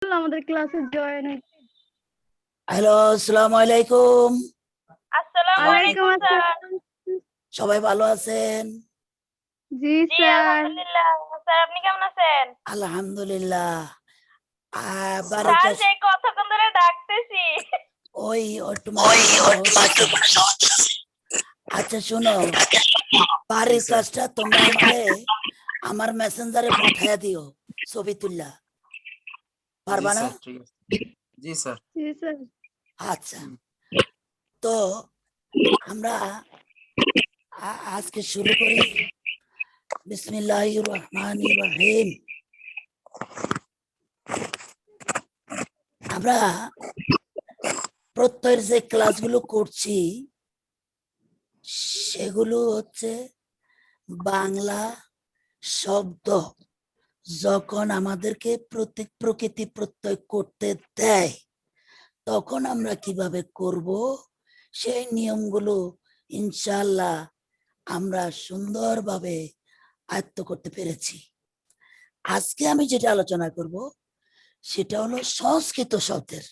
আমাদের ক্লাসে জয়েন হইতে। হ্যালো, আসসালামু আলাইকুম। আসসালামু ওয়ালাইকুম আলাইকুম স্যার। আসসালাম। সবাই ভালো আছেন? জি জি স্যার। আলহামদুলিল্লাহ। স্যার আপনি কেমন আছেন? আলহামদুলিল্লাহ। স্যার বাড়িটা সেই কতক্ষণ ধরে ডাকতেছি। ওই একটু আচ্ছা শোনো, বাড়ির কাজটা তোমরা আমার মেসেঞ্জারে পাঠাইয়া দিও, ছবি তুললা পারবা না? জি স্যার। জি স্যার। আচ্ছা, তো আমরা আজকে শুরু করি। বিসমিল্লাহির রহমানির রহিম। আমরা প্রত্যয়ের যে ক্লাসগুলো করছি সেগুলো হচ্ছে বাংলা শব্দ যখন আমাদেরকে প্রকৃতি প্রত্যয় করতে দেয় তখন আমরা কিভাবে করব সেই নিয়মগুলো ইনশাআল্লাহ আমরা সুন্দরভাবে আয়ত্ত করতে পেরেছি। আজকে আমি যেটা আলোচনা করব সেটা হলো সংস্কৃত শব্দের।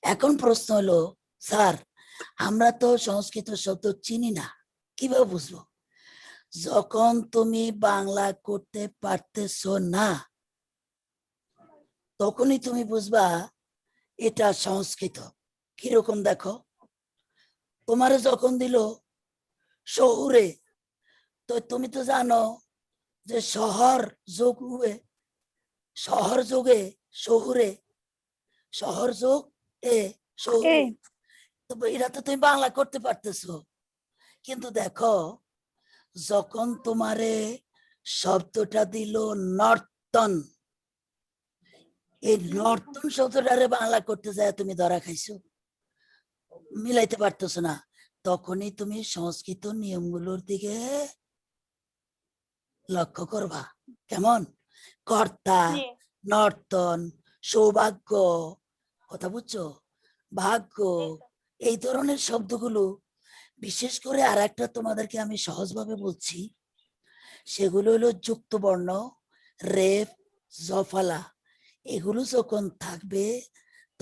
এখন প্রশ্ন হলো, স্যার আমরা তো সংস্কৃত শব্দ চিনি না, কিভাবে বুঝবো? যখন তুমি বাংলা করতে পারতেছো না তখনই তুমি বুঝবা এটা সংস্কৃত। কিরকম দেখো, তোমারে যখন দিল শহুরে, তো তুমি তো জানো যে শহর যোগে শহুরে, শহর যোগ এ শহুরে, তো এটা তো তুমি বাংলা করতে পারতেছো। কিন্তু দেখো যখন তোমারে শব্দটা দিল নর্তন, এই নর্তন শব্দটারে বাংলা করতে যায় তুমি ধরা খাইছো, মিলাইতে পারতেছো না, তখনই তুমি সংস্কৃত নিয়মগুলোর দিকে লক্ষ্য করবা। কেমন? কর্তা, নর্তন, সৌভাগ্য, কথা বুঝছো, ভাগ্য, এই ধরনের শব্দগুলো, বিশেষ করে আর একটা তোমাদেরকে আমি সহজভাবে বলছি, সেগুলো হলো যুক্ত বর্ণ, রেফ, জফালা। এগুলো যখন থাকবে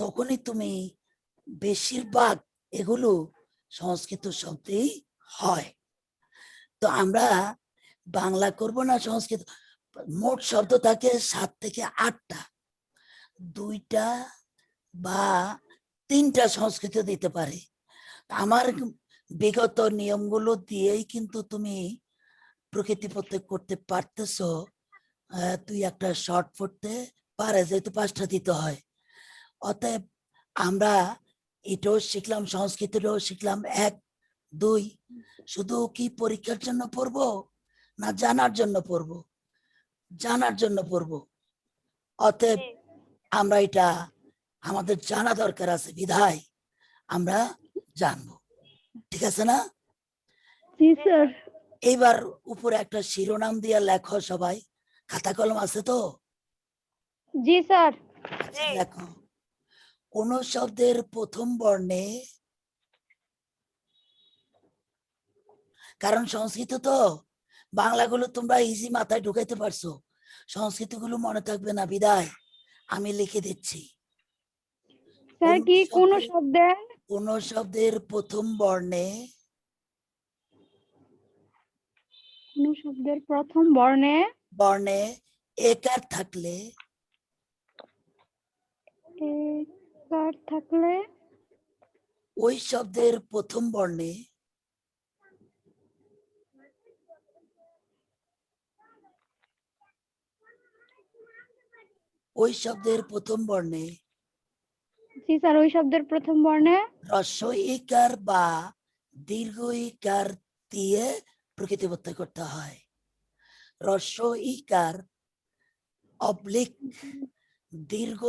তখনই তুমি বেশিরভাগ এগুলো সংস্কৃত শব্দেই হয়। তো আমরা বাংলা করব না সংস্কৃত, মোট শব্দ থাকে 7 থেকে 8টা, 2টা বা 3টা সংস্কৃত দিতে পারে। আমার বিগত নিয়মগুলো দিয়েই কিন্তু তুমি প্রকৃতি প্রত্যয় করতে পারতেছো। তুই একটা শর্ট পড়তে পারে, যেহেতু 5টা দিতে হয়। অতএব আমরা এটাও শিখলাম, সংস্কৃতটাও শিখলাম। 1 2 শুধু কি পরীক্ষার জন্য পড়বো না জানার জন্য পড়বো? জানার জন্য পড়বো। অতএব আমরা এটা আমাদের জানা দরকার আছে, বিধায় আমরা জানবো। ঠিক আছে না? জি স্যার। এইবার উপরে একটা শিরোনাম দিয়ে লেখো সবাই, খাতা কলম আছে তো? জি স্যার। আচ্ছা লেখো, কোন শব্দের প্রথম বর্ণে, কারণ সংস্কৃত তো বাংলাগুলো তোমরা ইজি মাথায় ঢুকাইতে পারছো, সংস্কৃত গুলো মনে থাকবে না, বিদায় আমি লিখে দিচ্ছি। স্যার কি কোন শব্দের? কোন শব্দের প্রথম বর্ণে, কোন শব্দের প্রথম বর্ণে একার থাকলে একার থাকলে ওই শব্দের প্রথম বর্ণে ওই শব্দের প্রথম বর্ণে জি স্যার, ওই শব্দের প্রথম বর্ণে হ্রস্ব ইকার বা দীর্ঘ ইকার দিয়ে প্রকৃতি প্রত্যয় করতে হয়। হ্রস্ব ইকার অবলিক দীর্ঘ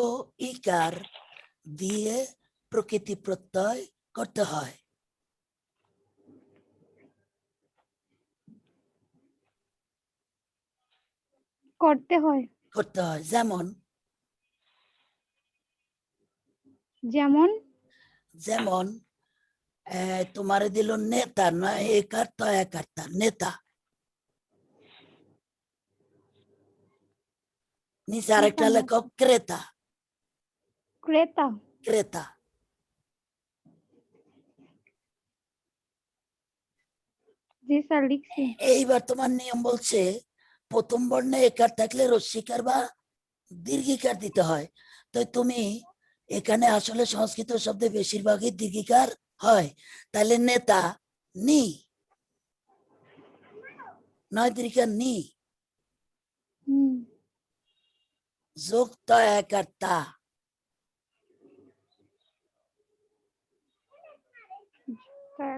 ইকার দিয়ে প্রকৃতি প্রত্যয় করতে হয়। করতে হয়। যেমন যেমন যেমন তোমার দিল নেতা, নয় একার তো একার্তা, নেতা। নিচে আরেকটা লেখক ক্রেতা, ক্রেতা। ক্রেতা। জি স্যার লিখছি। এইবার তোমার নিয়ম বলছে প্রথম বর্ণে একার থাকলে রস্যিকার বা দীর্ঘিকার দিতে হয়। তো তুমি এখানে আসলে সংস্কৃত শব্দে বেশিরভাগই দীর্ঘিকার হয়, তাহলে নেতা নি, নয় দীর্ঘিকার নি, হুম। যোগ ত একার তা।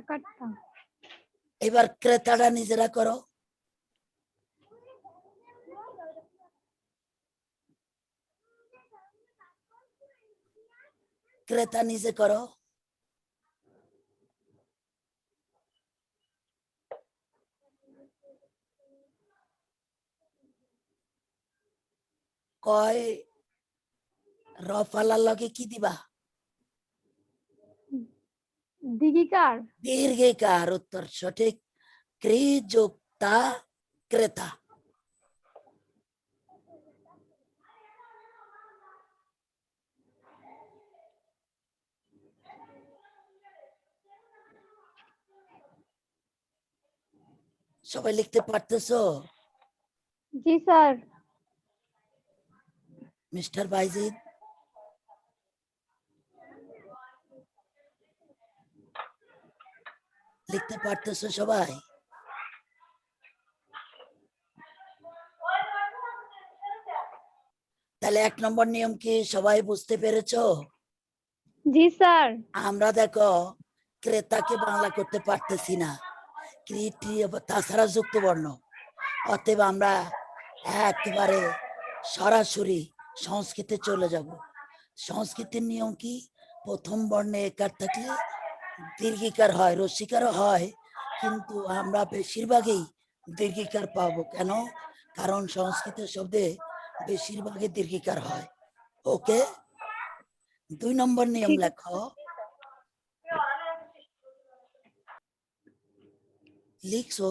কাটতা। এবার ক্রেতাটা নিজেরা করো। ক্রেতা নিজে করো। কয় রফালার লগে কি দিবা? দীঘিকার। দীর্ঘিকার। উত্তর সঠিক। ক্রি যোগ তা ক্রেতা। সবাই লিখতে পারতেছো? জি স্যার। মিস্টার বাইজিদ, লিখতে পারতেছো সবাই? তাহলে 1 নম্বর নিয়ম কি সবাই বুঝতে পেরেছো? জি স্যার। আমরা দেখো ক্রেতাকে বাংলা করতে পারতেছি না, তাছাড়া যুক্ত বর্ণ, অতএব আমরা একেবারে সরাসরি সংস্কৃতে চলে যাব। সংস্কৃতের নিয়ম কি? প্রথম বর্ণে একার থাকলে দীর্ঘিকার হয়, রস্যিকারও হয়, কিন্তু আমরা বেশিরভাগই দীর্ঘিকার পাবো। কেন? কারণ সংস্কৃত শব্দে বেশিরভাগই দীর্ঘিকার হয়। ওকে, 2 নম্বর নিয়ম ঠিক লেখো। লিখছো?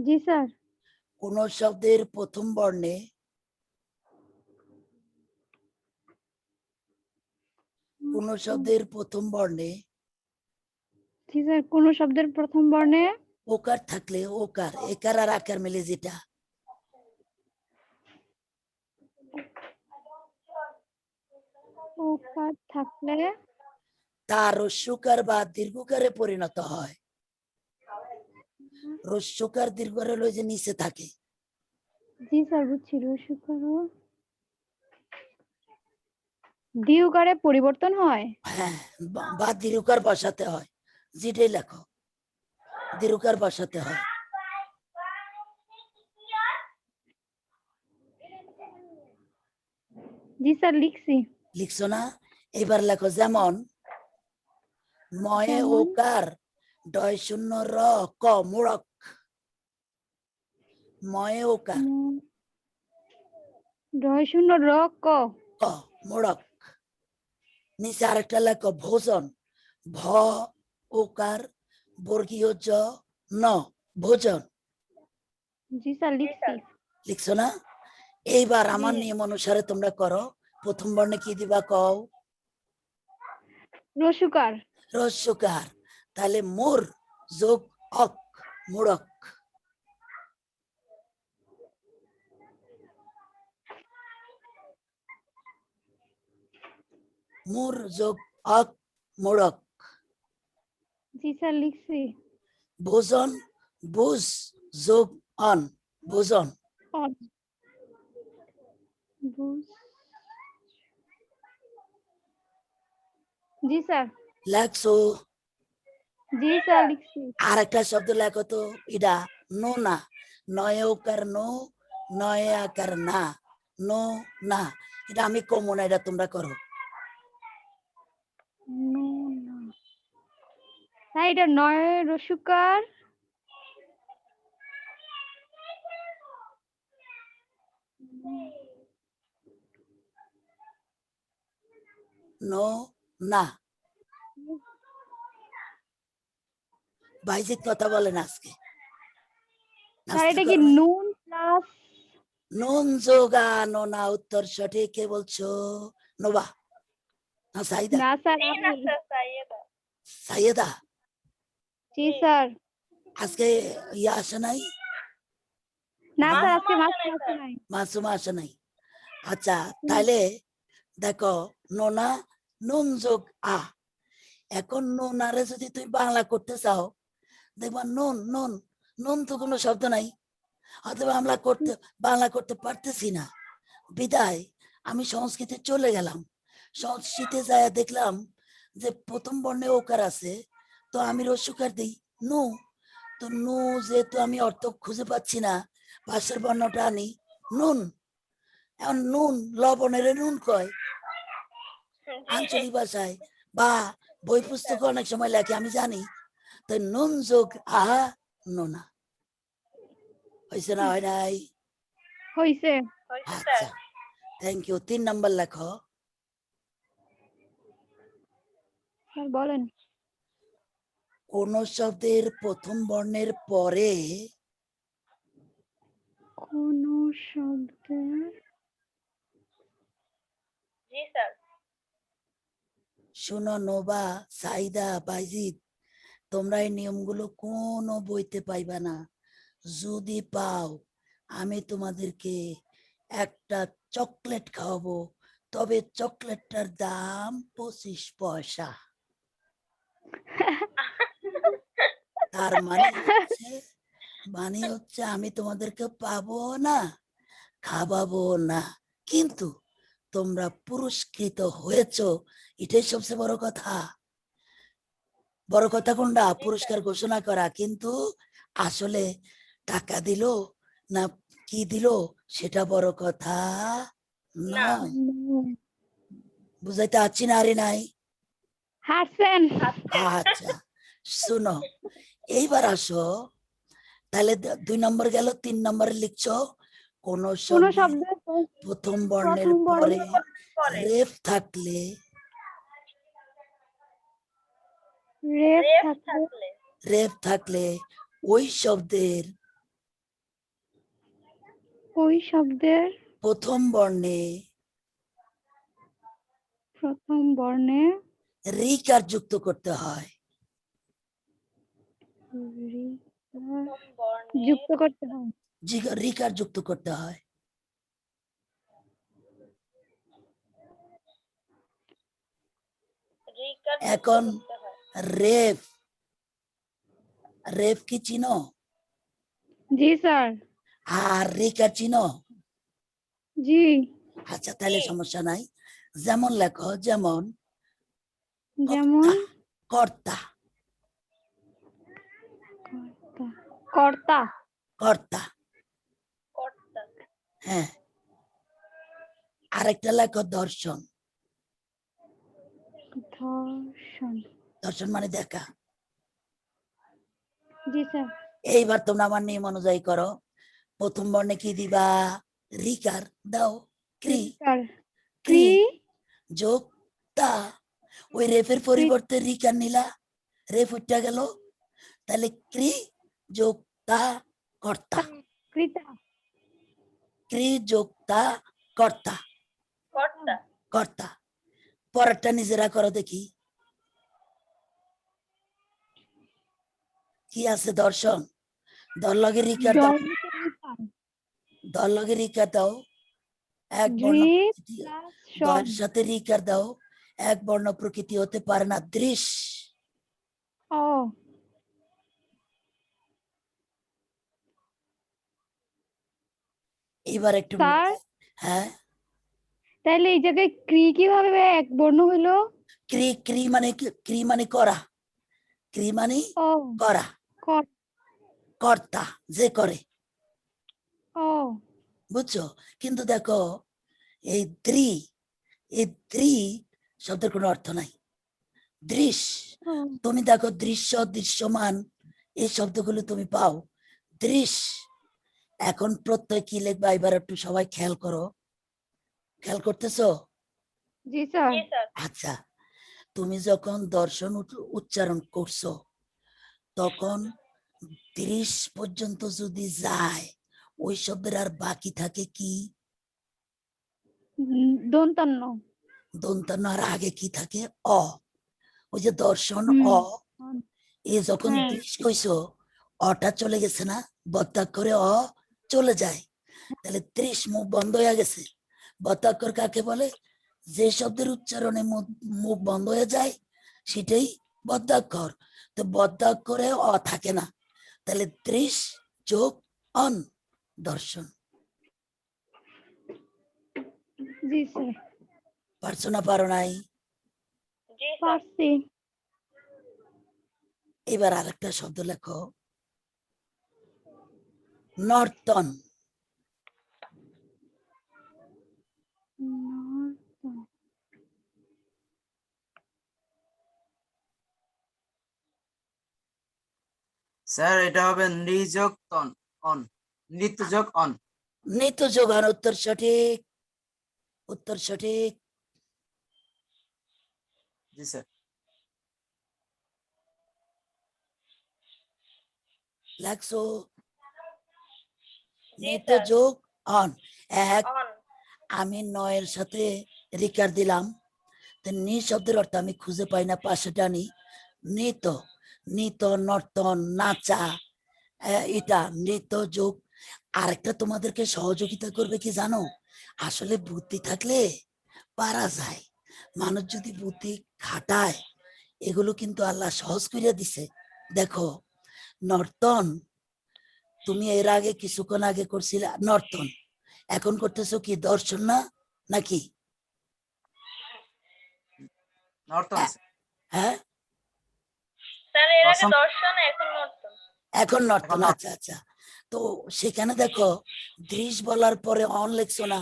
জি স্যার। কোন শব্দের প্রথম বর্ণে কোন শব্দের প্রথম বর্ণে জি স্যার, কোন শব্দের প্রথম বর্ণে ওকার থাকলে, ওকার একার আর আকার মিলে যেটা, ওকার থাকলে তার রস্যকার বা দীর্ঘকারে পরিণত হয়। রস্যকার দীর্ঘকার হলো যে নিচে থাকে। জি স্যার বুঝছি। রসুকার দীর্ঘকারে পরিবর্তন হয়। হ্যাঁ, বা দীর্ঘকার বসাতে হয়, যেটাই লেখো দীর্ঘকার বসাতে হয়। জি স্যার লিখছি। লিখছো না? এবার লেখো যেমন ময়ে যেমন ওকার ডয় শূন্য র ক মোড়ক। ময়ে ওকার রয় শূন্য র ক ক মোড়ক। নিচে আরেকটা লেখো ভোজন, ভ ওকার বর্গীয় জ ন, ভোজন। জি স্যার লিখছি। লিখছো না? এইবার জি। আমার নিয়ম অনুসারে তোমরা করো। প্রথম বর্ণে কি দিবা কও? রসুকার। রস্যকার। তাহলে মোর যোগ অক, মোড়ক। মোর যোগ অক, মোড়ক। জি স্যার লিখছি। ভোজন, বুঝ যোগ অন, ভোজন। অন। জি স্যার। লেখছো? জি স্যার লিখছি। আর একটা শব্দ লেখো তো, এটা নো না, নয় ওকার নো, নয় আকার না, নো না। এটা আমি কমো না, এটা তোমরা করো। হ্যাঁ, এটা নয় রসুকার নো না। বাইজিৎ কথা বলেন আজকে। স্যার নাস্তা এটা কি করো নাই? নুন প্লাস নুন যোগা নোনা উত্তর সঠিক। কে বলছো? নোবা না সাইদা? না স্যার জি না স্যার সাইয়েদা। সাইয়েদা জি স্যার আজকে ইয়ে আসে নাই, না স্যার আজকে মাসুমা মাছ আসে নাই, আসে স্যার। নাই মাসুমা আসে নাই। আচ্ছা তাইলে দেখো নোনা নুন যোগ আ, এখন নোনারে যদি তুমি বাংলা করতে চাও দেখবা নুন নুন নুন তো কোনো শব্দ নাই, অথবা আমরা বাংলা করতে পারতেছি না, বিদায় আমি সংস্কৃতে চলে গেলাম। সংস্কৃতে যায় দেখলাম যে প্রথম বর্ণে ওকার আছে, তো আমি রস্যকার দিই নু, তো নু যেহেতু আমি অর্থ খুঁজে পাচ্ছি না, পাশের বর্ণটা আনি নুন। এখন নুন লবণের নুন কয় আঞ্চলিক ভাষায়, বা বই পুস্তকে অনেক সময় লেখে আমি জানি। তো নুন যোগ আহা নোনা হয়েছে না হয় নাই? হইছে হয়েছে আচ্ছা স্যার। Thank you. 3 নাম্বার লেখো। স্যার বলেন কোন শব্দের প্রথম বর্ণের পরে কোন শব্দের জি স্যার। শুনো নোবা সাইদা বাইজিদ, তোমরা এই নিয়মগুলো কোনো বইতে পাইবা না। যদি পাও আমি তোমাদেরকে একটা চকলেট খাওয়াবো, তবে চকলেটটার দাম 25 পয়সা। তার মানে হচ্ছে আমি তোমাদেরকে পাবো না, খাওয়াবো না, কিন্তু তোমরা পুরস্কৃত হয়েছো, এটাই সবচেয়ে বড় কথা। বড় কথা কোনটা? পুরস্কার ঘোষণা করা, কিন্তু আসলে টাকা দিল না কি দিল সেটা বড় কথা নয়। বুঝাইতে আছি না আরে নাই? হাসছেন আচ্ছা শুনো, এইবার আসো, তাহলে 2 নম্বর গেল। 3 নম্বরে লিখছো কোন কোন শব্দের শব্দের প্রথম বর্ণের প্রথম পরে বর্ণের পরে রেফ থাকলে রেফ রেফ থাকলে থাকলে ওই শব্দের ওই শব্দের প্রথম বর্ণে প্রথম বর্ণে রিকার যুক্ত করতে হয়। রিকার প্রথম বর্ণে যুক্ত করতে হয় রিকার যুক্ত করতে হয়। রিকার যুক্ত এখন করতে হয়। রেফ, রেফ কি চিনো? জি স্যার আর রিকার চিনো? জি আচ্ছা তাহলে সমস্যা নাই। যেমন লেখো, যেমন যেমন কর্তা, কর্তা কর্তা, কর্তা। হ্যাঁ। আরেকটা লেখো দর্শন, দর্শন দর্শন মানে দেখা। জি স্যার এইবার তোমরা আমার নিয়ম অনুযায়ী করো। প্রথম বর্ণে কি দিবা? রিকার দাও, ক্রি, রিকার ক্রি যোগ তা। ওই রেফের পরিবর্তে রিকার নিলা, রেফ উঠা গেল, তাহলে ক্রি যোগ তা কর্তা, কৃতা ক্রি যোগ তা কর্তা, কর্তা। কর্তা। পরেরটা নিজেরা করো দেখি কি আছে। দর্শন, দলগে রিকার দাও, দলগে রিকার দাও, এক বর্ণ প্রকৃতি, দয়ের সাথে রিকার দাও, এক বর্ণ প্রকৃতি হতে পারে না, দৃশ। ও এবার একটু স্যার হ্যাঁ, তাহলে এই জায়গায় ক্রি কিভাবে এক বর্ণ হইলো? ক্রি, ক্রি মানে ক্রি মানে করা, ক্রি মানে ও করা, কর- কর্তা যে করে, ও বুঝছো? কিন্তু দেখো এই দ্রি, এই দ্রি শব্দের কোনো অর্থ নাই। দৃশ, ও, তুমি দেখো দৃশ্য, দৃশ্যমান, এই শব্দগুলো তুমি পাও। দৃশ, এখন প্রত্যয় কি লিখবা এবার একটু সবাই খেয়াল করো, খেয়াল করতেছো? জি স্যার জি স্যার। আচ্ছা, তুমি যখন দর্শন উচ্চারণ করছো তখন 30 পর্যন্ত যদি যায় ওই শব্দের আর বাকি থাকে কি? দন্তান্ন। দন্তান্ন। আর আগে কি থাকে? অ। ওই যে দর্শন হুম। অ, এ যখন হ্যাঁ। 30 কইছো, অটা চলে গেছে না, বত্তাক্ষরে অ চলে যায়, তাহলে 30 মুখ বন্ধ হয়ে গেছে। বত্তাক্ষর কাকে বলে? যে শব্দের উচ্চারণে মুখ বন্ধ হয়ে যায় সেটাই বদ্ধাক্ষর। তো বদ্ধাক্ষরে অ থাকে না, তাহলে 30 যোগ অন, দর্শন। জি স্যার। পারছো না পারো নাই? জি স্যার। পারছি। এবার আরেকটা শব্দ লেখো, নর্তন। স্যার এটা হবে নৃযোগ তন অন, নৃত্য যোগ অন। নিত যোগ অন, উত্তর সঠিক, উত্তর সঠিক। জি স্যার। লেখছো জি নিত স্যার। যোগ অন। এক, অন। আমি নয়ের সাথে রিকার দিলাম, তো নি শব্দের অর্থ আমি খুঁজে পাই না, পাশে টানি নৃত, নৃত, নর্তন, নাচা, এটা নৃত্য যোগ। আরেকটা তোমাদেরকে সহযোগিতা করবে কি জানো? আসলে বুদ্ধি থাকলে পারা যায়, মানুষ যদি বুদ্ধি খাটায়, এগুলো কিন্তু আল্লাহ সহজ করে দিছে। দেখো, নর্তন তুমি এর আগে কিছুক্ষণ আগে করছিলে নর্তন, এখন করতেছো কি দর্শন না নাকি? নর্তন স্যার। হ্যাঁ, স্যার এর আগে দশম। দর্শন, এখন নর্তন। এখন নর্তন। এখন আচ্ছা আচ্ছা, তো সেখানে দেখো দৃশ বলার পরে অন লেখছো না,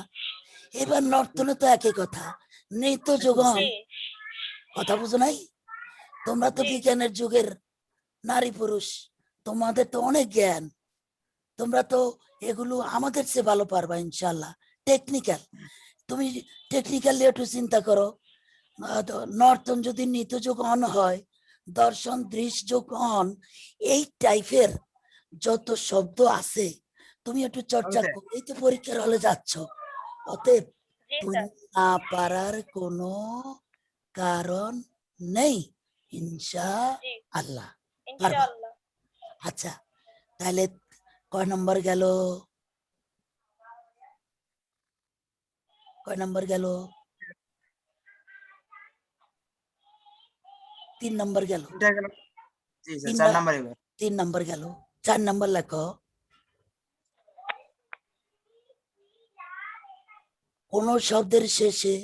এবার নর্তনে তো একই কথা, নৃত্য যোগন। জি। কথা বুঝো নাই? তোমরা তো জি। বিজ্ঞানের যুগের নারী পুরুষ, তোমাদের তো অনেক জ্ঞান, তোমরা তো এগুলো আমাদের চেয়ে ভালো পারবা ইনশাল্লাহ। টেকনিক্যাল, তুমি টেকনিক্যালি একটু চিন্তা করো, নর্তন যদি নৃত্য যোগ অন হয়, দর্শন দৃশ্য যোগ অন, এই টাইপের যত শব্দ আছে তুমি একটু চর্চা স্যার। করো, এই তো পরীক্ষার হলে যাচ্ছ, অতএব জি তুমি স্যার। না পারার কোনো কারণ নেই, ইনশা জি। আল্লাহ পারবা। ইনশাআল্লাহ। আচ্ছা, তাহলে কয় নম্বর গেল? কয় নম্বর গেল? 3 নম্বর গেল। এটা গেল। জি স্যার, 4 তিনবার, নাম্বার এবার। 3 নম্বর গেল। 4 নম্বর লেখো, কোন শব্দের শেষে,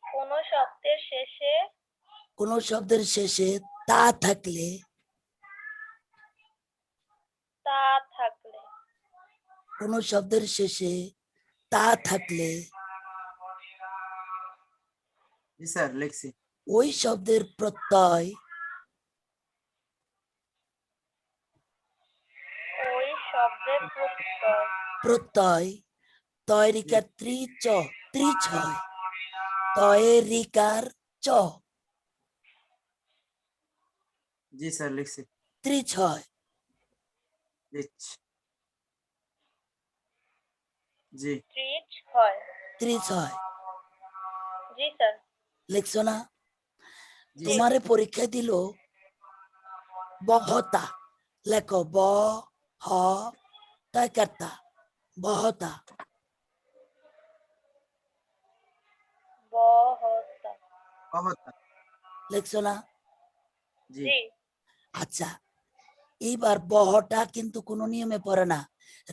কোন শব্দের শেষে কোন শব্দের শেষে তা থাকলে, তা থাকলে। কোন শব্দের শেষে তা থাকলে জি স্যার, লিখছি। ওই শব্দের প্রত্যয়, ওই শব্দের প্রত্যয়। প্রত্যয় তয়রিকার ত্রিচ, ত্রিচ হয়, তয়রিকার চ, জি স্যার, লিখছি। ত্রিচ হয়, লিখছি। জি। ট্রিচ হয়। ত্রিচ হয়। জি স্যার। লিখছো না? জি স্যার। তোমারে পরীক্ষায় দিল বহতা, লেখো ব হ তয়কার্তা, বহতা। বহতা। কহতা। লিখছো না? জি। জি। আচ্ছা, এইবার বহটা কিন্তু কোনো নিয়মে পড়ে না,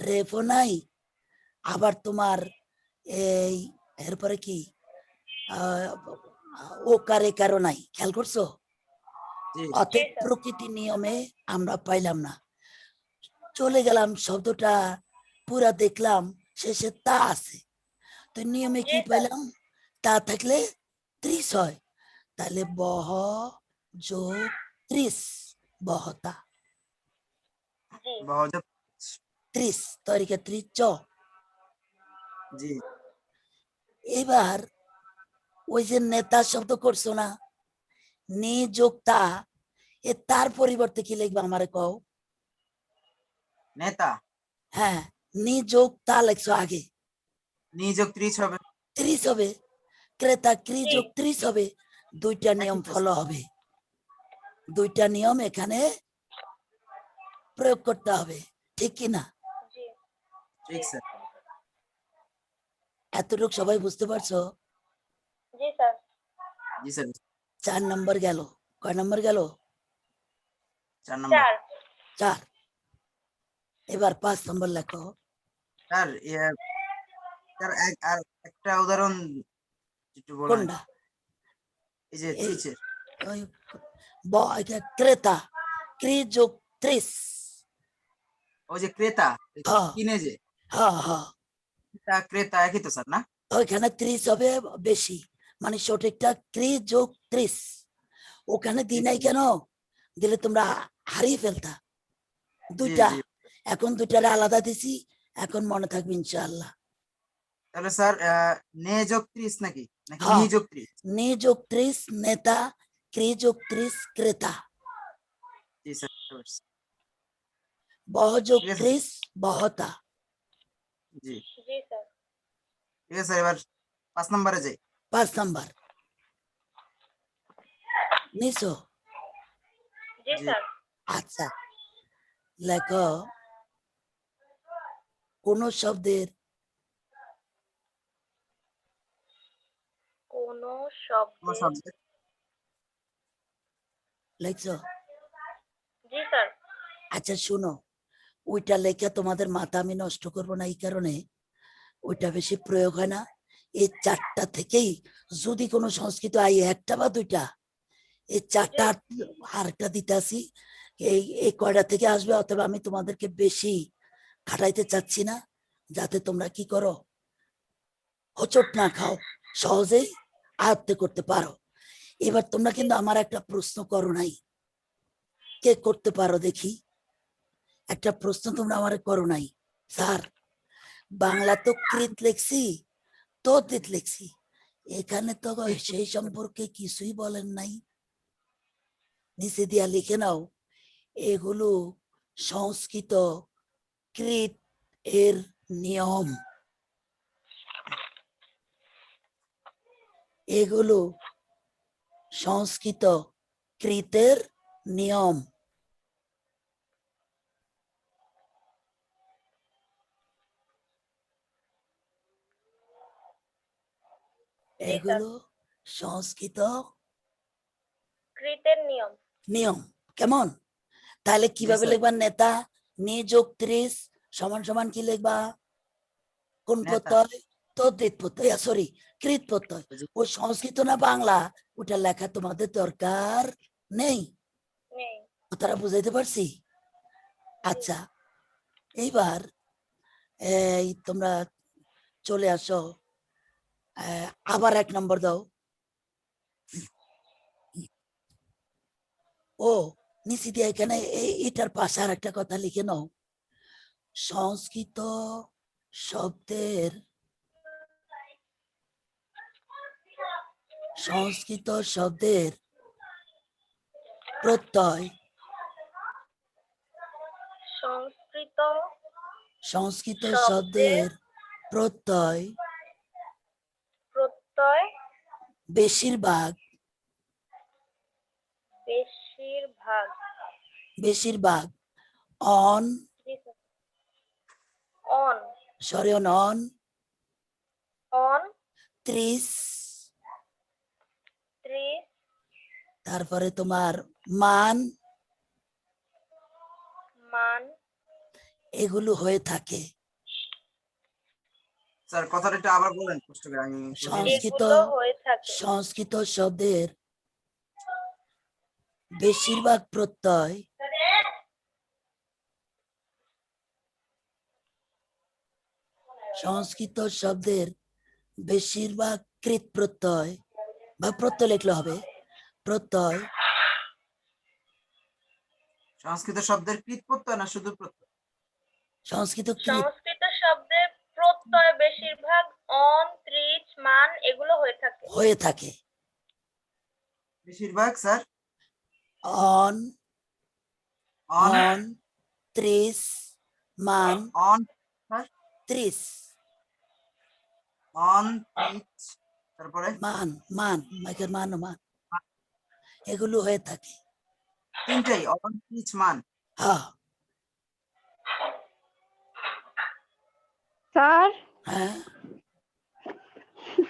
রেফও নাই, আবার তোমার এই এরপরে কি ও কারে কারো নাই, খেয়াল করছো? জি। অতএব স্যার। প্রকৃতি নিয়মে আমরা পাইলাম না, চলে গেলাম শব্দটা পুরা দেখলাম, শেষে তা আছে, তো নিয়মে জি কি স্যার। পাইলাম? তা থাকলে 30 হয়, তাহলে বহ যোগ 30, বহতা। জি। বহজত। 30 তরিকা 30 চ। জি। এবার ওই যে নেতা শব্দ করছো না, নি যোগ তা, এ তার পরিবর্তে কি লিখবা আমারে কও? নেতা হ্যাঁ, নি যোগ তা লেখছো আগে, নিযোগ ত্রিশ হবে। 30 হবে, ক্রেতা ক্রি জি। যোগ 30 হবে, দুইটা নিয়ম একই তো ফলো হবে, দুইটা নিয়ম এখানে প্রয়োগ করতে হবে, ঠিক কি না? জি ঠিক স্যার। এতটুকু সবাই বুঝতে পারছো? জি স্যার। জি স্যার। 4 নম্বর গেল, কয় নম্বর গেল? 4 নম্বর। 4। 4। এবার 5 নম্বর লেখো। স্যার স্যার আর একটা উদাহরণ একটু বলেন। কোনটা? এই যে এই 30 এর। ওই এটা ক্রেতা ক্রি যোগ 30। ওই যে ক্রেতা হ্যাঁ। কিনে যে হ্যাঁ হ্যাঁ, ক্রেতা একই তো স্যার না? ওইখানে 30 হবে বেশি, মানে সঠিকটা ক্রি যোগ 30। ওখানে দিই নাই কেন? দিলে তোমরা হারিয়ে ফেলতা জি দুইটা, জি। এখন দুইটারে আলাদা দিছি, এখন মনে থাকবে ইনশাআল্লাহ। তাহলে স্যার নে যোগ 30 নাকি নাকি নি হ্যাঁ, যোগ 30? নি যোগ 30 নেতা, ক্রি যোগ 30 ক্রেতা, জি স্যার বুঝতে পারছি। বহ যোগ ঠিক আছে 30 বহতা। জি জি স্যার। ঠিক আছে স্যার, এবার 5 নম্বরে যাই। 5 নাম্বার নিছো? জি জি স্যার। আচ্ছা, লেখো কোন শব্দের কোন কোন শব্দের। সাবজেক্ট? লেখছো? জি স্যার। আচ্ছা শুনো, ওইটা লেখা তোমাদের মাথা আমি নষ্ট করব না, এই কারণে ওইটা বেশি প্রয়োগ হয় না। এই 4টা থেকেই যদি কোনো সংস্কৃত আই একটা বা দুইটা, এই 4টা আরেকটা দিতে আসি, এই কয়টা থেকে আসবে, অথবা আমি তোমাদেরকে বেশি খাটাইতে চাচ্ছি না, যাতে তোমরা কি করো, হোঁচট না খাও, সহজেই আয়ত্ত করতে পারো। এবার তোমরা কিন্তু আমার একটা প্রশ্ন করো নাই, কে করতে পারো দেখি? একটা প্রশ্ন তোমরা আমার করো নাই, স্যার বাংলা তো কৃত লেখছি, তদ্ধিত লেখছি, এখানে তো সেই সম্পর্কে কিছুই বলেন নাই। নিচে দিয়া লিখে নাও, এগুলো সংস্কৃত কৃত এর নিয়ম, এগুলো সংস্কৃত কৃতের নিয়ম। জি স্যার। এগুলো সংস্কৃত কৃতের নিয়ম। নিয়ম। কেমন? তাহলে কিভাবে স্যার। লিখবা? নেতা নি যোগ 30 সমান সমান কি লিখবা? কোন নেতা। প্রত্যয়? তদ্ধিত প্রত্যয়, সরি কৃত প্রত্যয়। জি ওই সংস্কৃত না বাংলা, ওটা লেখা তোমাদের দরকার নেই। নেই। তারা বুঝাইতে পারছি? আচ্ছা, এইবার এই তোমরা চলে আসো, আবার 1 নম্বর দাও। ও নিচে দিয়ে এখানে এটার পাশে আর একটা কথা লিখে নাও, সংস্কৃত শব্দের, সংস্কৃত শব্দের প্রত্যয়, সংস্কৃত সংস্কৃত শব্দের শব্দের প্রত্যয় প্রত্যয় বেশিরভাগ, বেশিরভাগ। বেশিরভাগ অন, জি sir. On. Soren on on 30, 30। তারপরে তোমার মান, মান। এগুলো হয়ে থাকে। স্যার কথাটা একটু আবার বলেন কষ্ট করে, আমি বুঝিনি। সংস্কৃত, এগুলো হয়ে থাকে। সংস্কৃত শব্দের বেশিরভাগ প্রত্যয় সংস্কৃত শব্দের বেশিরভাগ কৃত প্রত্যয়, বা প্রত্যয় লিখলে হবে, প্রত্যয় সংস্কৃত শব্দের কৃত প্রত্যয় না শুধু প্রত্যয়? সংস্কৃত কৃত সংস্কৃত শব্দের প্রত্যয় বেশিরভাগ অন, ত্রিচ, মান এগুলো হয়ে থাকে। হয়ে থাকে। বেশিরভাগ স্যার অন, অন অন 30, মান অন 30 অন ত্রিচ তারপরে মান মান মাইকের মান ও মান এগুলো হয়ে থাকে। তিনটাই অন ত্রিচ মান। হ্যাঁ স্যার হ্যাঁ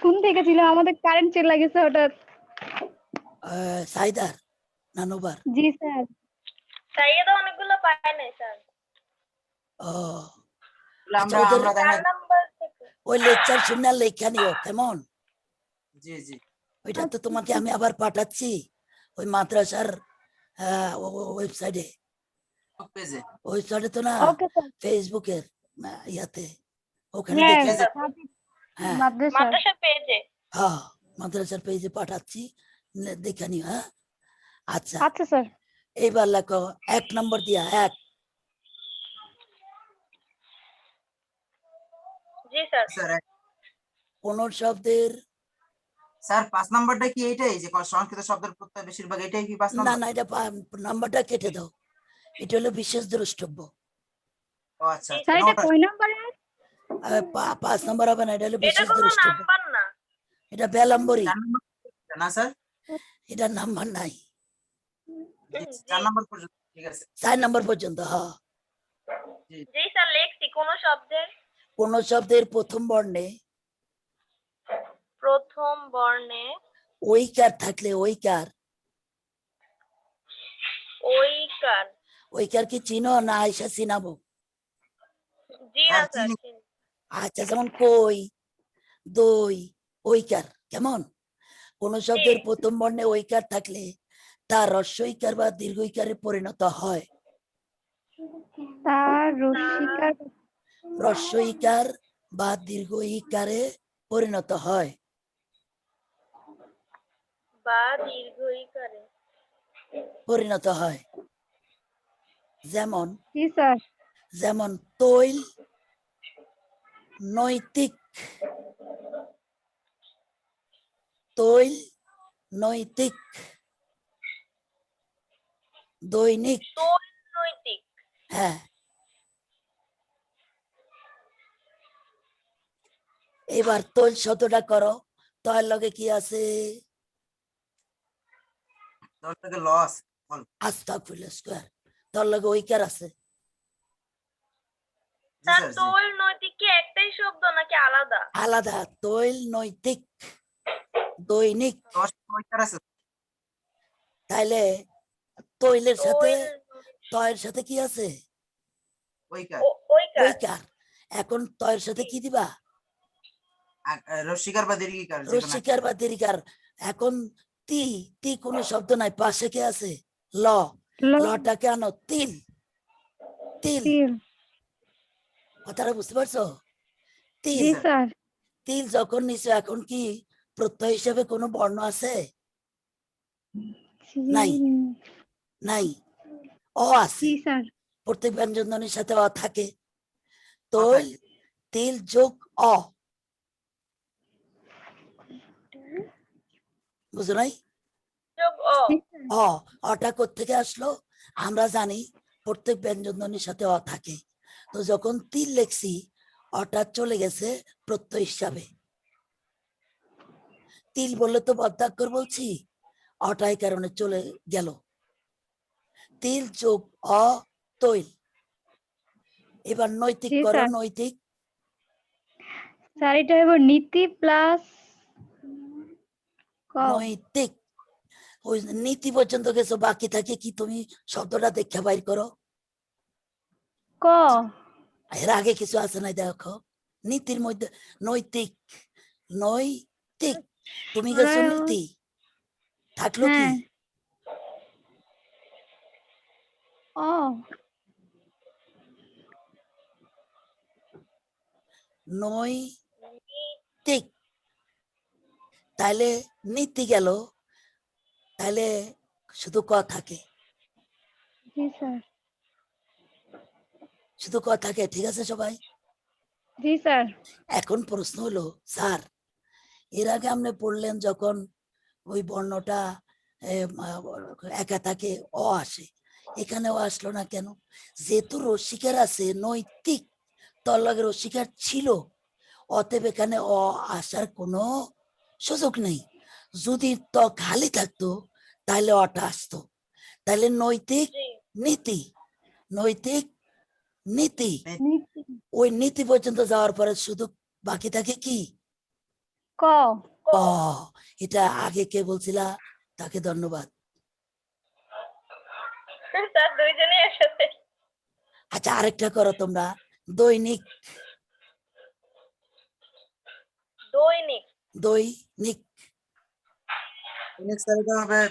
কোন থেকে ছিল আমাদের কারেন্ট চলে গেছে হঠাৎ। সাইদার নানুবার। জি স্যার। সাইয়েদা অনেকগুলো পায় নাই স্যার। ও এগুলো আচ্ছা, আমরা ওদের আমরা 4 দেখা নাম্বার থেকে। ওই লেকচার শুনে লেখা নিও কেমন। জি জি ওইটা তো তোমাকে আমি আবার পাঠাচ্ছি ওই মাদ্রাসার ওয়েবসাইটে। পেজে ওয়েবসাইটে তো না, ওকে স্যার। ফেসবুকের ইয়াতে ওখানে হ্যাঁ দেখে পেজে হ্যাঁ মাদ্রাসা। মাদ্রাসার পেজে। হ্যাঁ মাদ্রাসার পেজে পাঠাচ্ছি, দেখে নিও। হ্যাঁ আচ্ছা, আচ্ছা স্যার। এইবার লেখো 1 নম্বর দিয়া 1। জি স্যার। স্যার কোন শব্দের স্যার 5 নাম্বারটা কি এইটাই যে সংস্কৃত শব্দের প্রত্যয় বেশিরভাগ এটাই কি 5 না নাম্বার? না, এটা নাম্বারটা কেটে দাও, এটা হলো বিশেষ দ্রষ্টব্য। ও আচ্ছা জি, আচ্ছা, স্যার না, এটা ওটা কয় নাম্বারে? 5 নম্বর হবে না, এটা হলো এটা বিশেষ কোনো দ্রষ্টব্য। নাম্বার না। এটা বেলাম্বরী, 4 নাম্বার না স্যার? এটা নাম্বার নাই। জি, জি 4 নাম্বার পর্যন্ত ঠিক আছে। 4 নম্বর পর্যন্ত। হ্যাঁ জি স্যার লেখছি কোন শব্দের কোন শব্দের প্রথম বর্ণে প্রথম বর্ণে ঐকার থাকলে ঐকার, ঐকার। ঐকার কি চিনো না আয়সা চিনাবো? জি না স্যার স্যার চিনি। চিনি। আচ্ছা, যেমন কই, দই, ঐকার কেমন। কোন শব্দের প্রথম বর্ণে ঐকার থাকলে তা হ্রস্বইকার বা দীর্ঘইকারে পরিণত হয়। তার রসিকার। হ্রস্বইকার বা দীর্ঘইকারে পরিণত হয়। বা দীর্ঘইকারে পরিণত হয় যেমন জি স্যার। যেমন তৈল, নৈতিক, তৈল, নৈতিক, দৈনিক। দৈনৈতিক। হ্যাঁ এবার তৈল শতটা করো, তৈল লগে কি আছে? তোর থেকে লস আস্তাগফিরুল্লাহ স্কয়ার, তোর লগে ঐকার আছে। জি স্যার স্যার জি। দৈনৈতিক কি একটাই শব্দ নাকি আলাদা? আলাদা, তৈল, নৈতিক, দৈনিক। 10 পয়সার আছে। তাইলে তৈলের সাথে দৈনৈতিক। তয়ের সাথে কি আছে? ওইকার ঐকার। ঐকার। এখন তয়ের সাথে কি দিবা? রসিকার বা দীর্ঘিকার যে কোনো একটা। রসিকার বা দীর্ঘিকার। এখন তি, তি কোনো শব্দ নাই, পাশে কে আছে? ল, লটাকে আনো, তিল, তিল। তিল। কথাটা বুঝতে পারছো? তিল, জি স্যার। তিল যখন নিছো এখন কি প্রত্যয় হিসেবে কোনো বর্ণ আছে? নাই, নাই, অ আছে। জি স্যার। প্রত্যেক ব্যঞ্জন ধ্বনির সাথে অ থাকে। অ তৈল, থাকে। তিল যোগ অ, বুঝো নাই? যোগ অ। অ, অটা কোত্থেকে আসলো? আমরা জানি প্রত্যেক ব্যঞ্জন ধ্বনির সাথে অ থাকে। তো যখন তিল লেখছি, অটা চলে গেছে প্রত্যয় হিসাবে। তিল বললে তো বদ্যাক্ষর বলছি, অটাই কারণে চলে গেল। তিল যোগ অ, তৈল। এবার নৈতিক জি করো, স্যার। নৈতিক। স্যার এটা হইব নীতি প্লাস ক। নৈতিক, ওই নীতি পর্যন্ত গেছো, বাকি থাকে কি তুমি শব্দটা দেখে বাইর করো। ক। এর আগে কিছু আছে নাই দেখো, নীতির মধ্যে নৈতিক, নৈতিক, তুমি গেছো নীতি, থাকলো কি? হ্যাঁ। ও। নৈতিক, তাহলে নীতি গেল, তাহলে শুধু ক থাকে, জি স্যার। শুধু ক থাকে। ঠিক আছে সবাই? জি স্যার। এখন প্রশ্ন হলো, স্যার এর আগে আপনি পড়লেন যখন ওই বর্ণটা একা থাকে, অ আসে, এখানেও আসলো না কেন? যেহেতু রস্বীকার আছে, নৈতিক তর লগে রস্বীকার ছিল, অতএব এখানে অ আসার কোনো সুযোগ নেই। যদি ত খালি থাকতো তাহলে অটা আসতো। তাহলে নৈতিক জি নীতি, নৈতিক নীতি, নীতি। ওই নীতি পর্যন্ত যাওয়ার পরে শুধু বাকি থাকে কি? ক। ক ক। এটা আগে কে বলছিলা? তাকে ধন্যবাদ। স্যার দুইজনেই একসাথে। আচ্ছা, আরেকটা করো তোমরা, দৈনিক। দৈনিক দৈনিক স্যার এটা হবে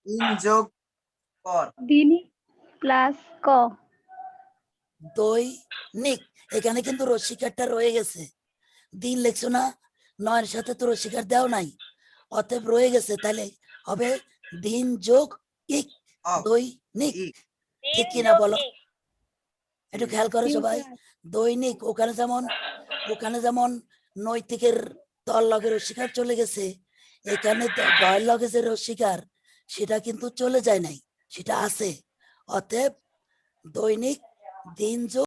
3 যোগ কর। দিন প্লাস ক। দৈনিক, এখানে কিন্তু রস্বীকারটা রয়ে গেছে। দিন লিখছো না, নয়ের সাথে তো রস্বীকার দেও নাই, অতএব রয়ে গেছে। তাহলে হবে দিন যোগ ইক, অক, দৈনিক। ইক। ঠিক দিন কিনা যোগ বলো? ইক। একটু খেয়াল করো সবাই। দৈনিক ওখানে যেমন নৈতিকের দল লগে রস্বীকার চলে গেছে, এখানে দয়ের লগে যে রস্বীকার সেটা কিন্তু চলে যায় নাই, সেটা আছে। অতএব দৈনিক দিন যোগ